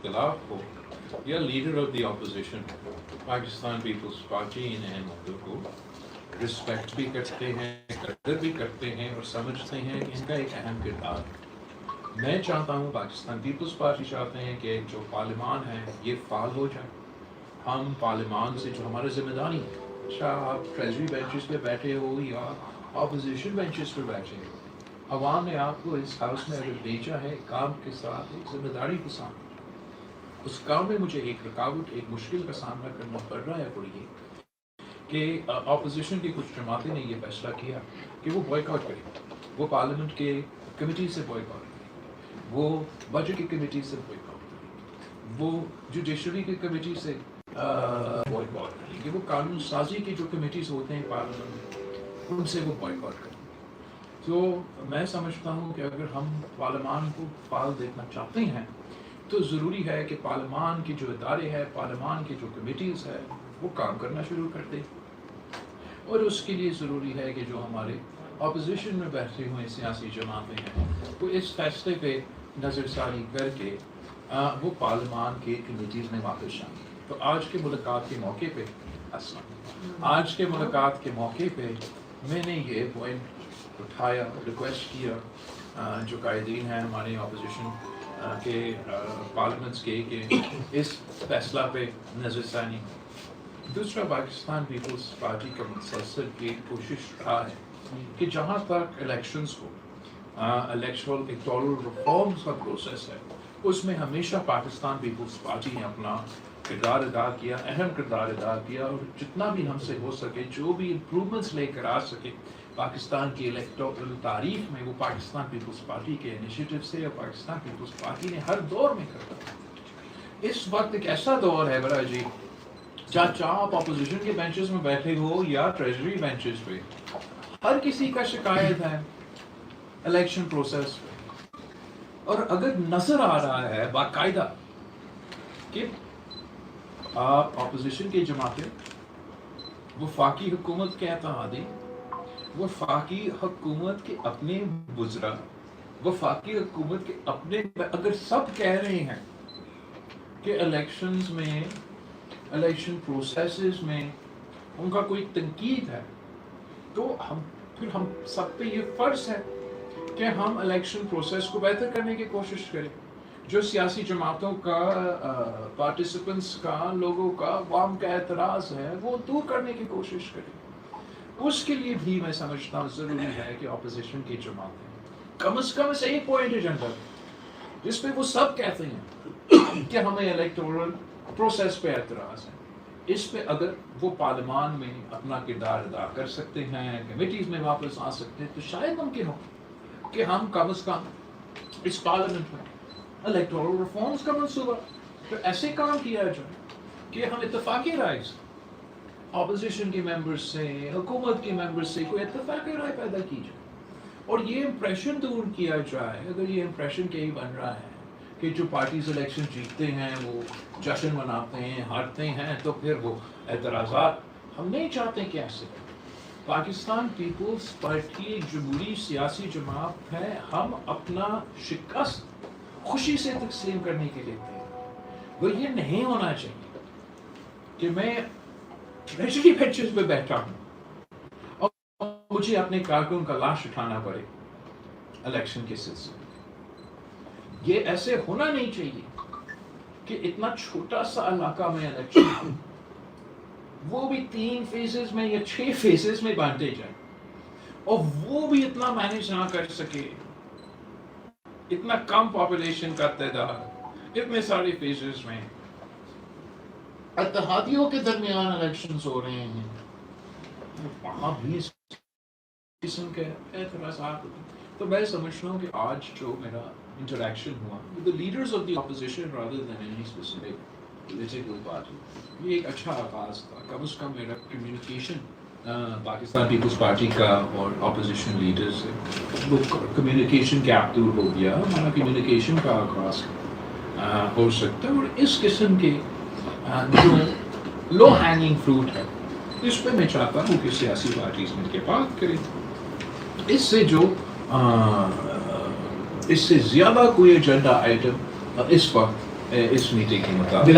اختلاف ہو یا leader of the opposition Pakistan peoples party ان اہم مدوں کو رسپیکٹ بھی کرتے ہیں، قدر بھی کرتے ہیں اور سمجھتے ہیں کہ ان کا ایک اہم کردار ہے۔ میں چاہتا ہوں، پاکستان پیپلز پارٹی چاہتے ہیں کہ جو پارلیمان ہے یہ فعال ہو جائے۔ ہم پارلیمان سے جو ہماری ذمہ داری ہے، چاہے آپ ٹریجری بینچز پہ بیٹھے ہو یا اپوزیشن بینچز پہ بیٹھے ہو، عوام نے آپ کو اس ہاؤس میں اگر بھیجا ہے کام کے ساتھ، ایک ذمہ داری کے ساتھ، اس کام میں مجھے ایک رکاوٹ، ایک مشکل کا سامنا کرنا پڑ رہا ہے، اور یہ کہ اپوزیشن کی کچھ جماعتیں نے یہ فیصلہ کیا کہ وہ بوائے کاٹ کرے، وہ پارلیمنٹ کے کمیٹی سے بوائے کاٹ کرے، وہ بجٹ کی کمیٹی سے بوائے کاٹ کرے، وہ جوڈیشری کی کمیٹی سے بوائے کاٹ کرے، کہ وہ قانون سازی کی جو کمیٹیز ہوتے ہیں پارلیمنٹ میں ان سے وہ بوائے کاٹ کریں۔ تو میں سمجھتا ہوں کہ اگر ہم پارلیمان کو فعال دیکھنا چاہتے ہیں تو ضروری ہے کہ پارلیمان کی جو ادارے ہیں، پارلیمان کی جو کمیٹیز ہے، وہ کام کرنا شروع کر دیں، اور اس کے لیے ضروری ہے کہ جو ہمارے اپوزیشن میں بیٹھے ہوئے سیاسی جماعتیں ہیں وہ اس فیصلے پہ نظر ثانی کر کے وہ پارلیمان کے کمیٹیز میں واپس شامل۔ تو آج کے ملاقات کے موقع پہ آج کے ملاقات کے موقع پہ میں نے یہ پوائنٹ اٹھایا، ریکویسٹ کیا جو قائدین ہیں ہمارے اپوزیشن کے پارلیمنٹس کے، کہ اس فیصلہ پہ نظر ثانی۔ دوسرا، پاکستان پیپلز پارٹی کا مسلسل ایک کوشش رہا ہے کہ جہاں تک الیکشنز کو الیکٹورل ریفارمز کا پروسیس ہے، اس میں ہمیشہ پاکستان پیپلز پارٹی نے اپنا کردار ادا کیا، اہم کردار ادا کیا، اور جتنا بھی ہم سے ہو سکے، جو بھی امپرومنٹس لے کر آ سکے پاکستان کی الیکٹورل تاریخ میں، وہ پاکستان پیپلز پارٹی کے انیشیٹو سے اور پاکستان پیپلز پارٹی نے ہر دور میں کرا۔ اس وقت ایک ایسا دور ہے برا جی، چاہے آپ اپوزیشن کے بینچز میں بیٹھے ہو یا ٹریجری بینچز پہ، ہر کسی کا شکایت ہے الیکشن پروسیس پہ، اور اگر نظر آ رہا ہے باقاعدہ کہ آپ اپوزیشن کی جماعتیں وفاقی حکومت کے اتحادی، وفاقی حکومت کے اپنے وزراء، وفاقی حکومت کے اپنے، اگر سب کہہ رہے ہیں کہ الیکشنز میں، الیکشن پروسیسز میں ان کا کوئی تنقید ہے، تو پھر ہم سب پہ یہ فرض ہے کہ ہم الیکشن پروسیس کو بہتر کرنے کی کوشش کریں۔ جو سیاسی جماعتوں کا، پارٹیسپنٹس کا، لوگوں کا، عوام کا اعتراض ہے، وہ دور کرنے کی کوشش کریں۔ اس کے لیے بھی میں سمجھتا ہوں ضروری ہے کہ اپوزیشن کی جماعتیں کم از کم سے ایک پوائنٹ ایجنڈا جس پہ وہ سب کہتے ہیں کہ ہمیں الیکٹورل پروسیس پہ اعتراض ہے، اس پہ اگر وہ پارلیمان میں اپنا کردار ادا کر سکتے ہیں، کمیٹیز میں واپس آ سکتے ہیں، تو شاید ممکن ہو کہ ہم کم از کم اس پارلیمنٹ میں الیکٹورل ریفارمز کا منصوبہ تو ایسے کام کیا جائے کہ ہم اتفاقی رائے سے، اپوزیشن کے ممبرز سے، حکومت کے ممبرز سے کوئی اتفاقی رائے پیدا کی جائے، اور یہ امپریشن دور کیا جائے۔ اگر یہ امپریشن کہیں بن رہا ہے کہ جو پارٹیز الیکشن جیتتے ہیں وہ جشن مناتے ہیں، ہارتے ہیں، تو پھر وہ اعتراضات، ہم نہیں چاہتے کہ ایسے۔ پاکستان پیپلز پارٹی ایک جمہوری سیاسی جماعت ہے، ہم اپنا شکست خوشی سے تقسیم کرنے کے لیے تھے۔ وہ یہ نہیں ہونا چاہیے کہ میں ٹریجری بینچز پہ بیٹھا ہوں اور مجھے اپنے کارکن کا لاش اٹھانا پڑے الیکشن کے سلسلے میں۔ یہ ایسے ہونا نہیں چاہیے کہ اتنا چھوٹا سا علاقہ میں الیکشن، وہ بھی 3 فیزز میں یا 6 فیزز میں بانٹے جائیں، اور وہ بھی اتنا مینیج نہ کر سکے، اتنا کم پاپولیشن کا تعداد، اتنے سارے فیزز میں اتحادیوں کے درمیان الیکشنز ہو رہے ہیں، وہاں بھی اس قسم کے اعتراضات ہوتے ہیں۔ تو میں سمجھتا ہوں کہ آج جو میرا انٹریکشن ہوا with the leaders of the opposition rather than any specific political party، یہ ایک اچھا آغاز تھا۔ کم از کم میرا کمیونیکیشن پاکستان پیپلز پارٹی کا اور اپوزیشن لیڈر سے وہ کمیونیکیشن گیپ دور ہو گیا، ہمارا کمیونیکیشن کا آغاز ہو سکتا ہے، اور اس قسم کے جو لو ہینگنگ فروٹ ہے اس پہ میں چاہتا ہوں کہ سیاسی پارٹیز مل کے بات کریں۔ اس سے زیادہ کوئی ایجنڈا آئٹم اس وقت اس میٹنگ کے مطابق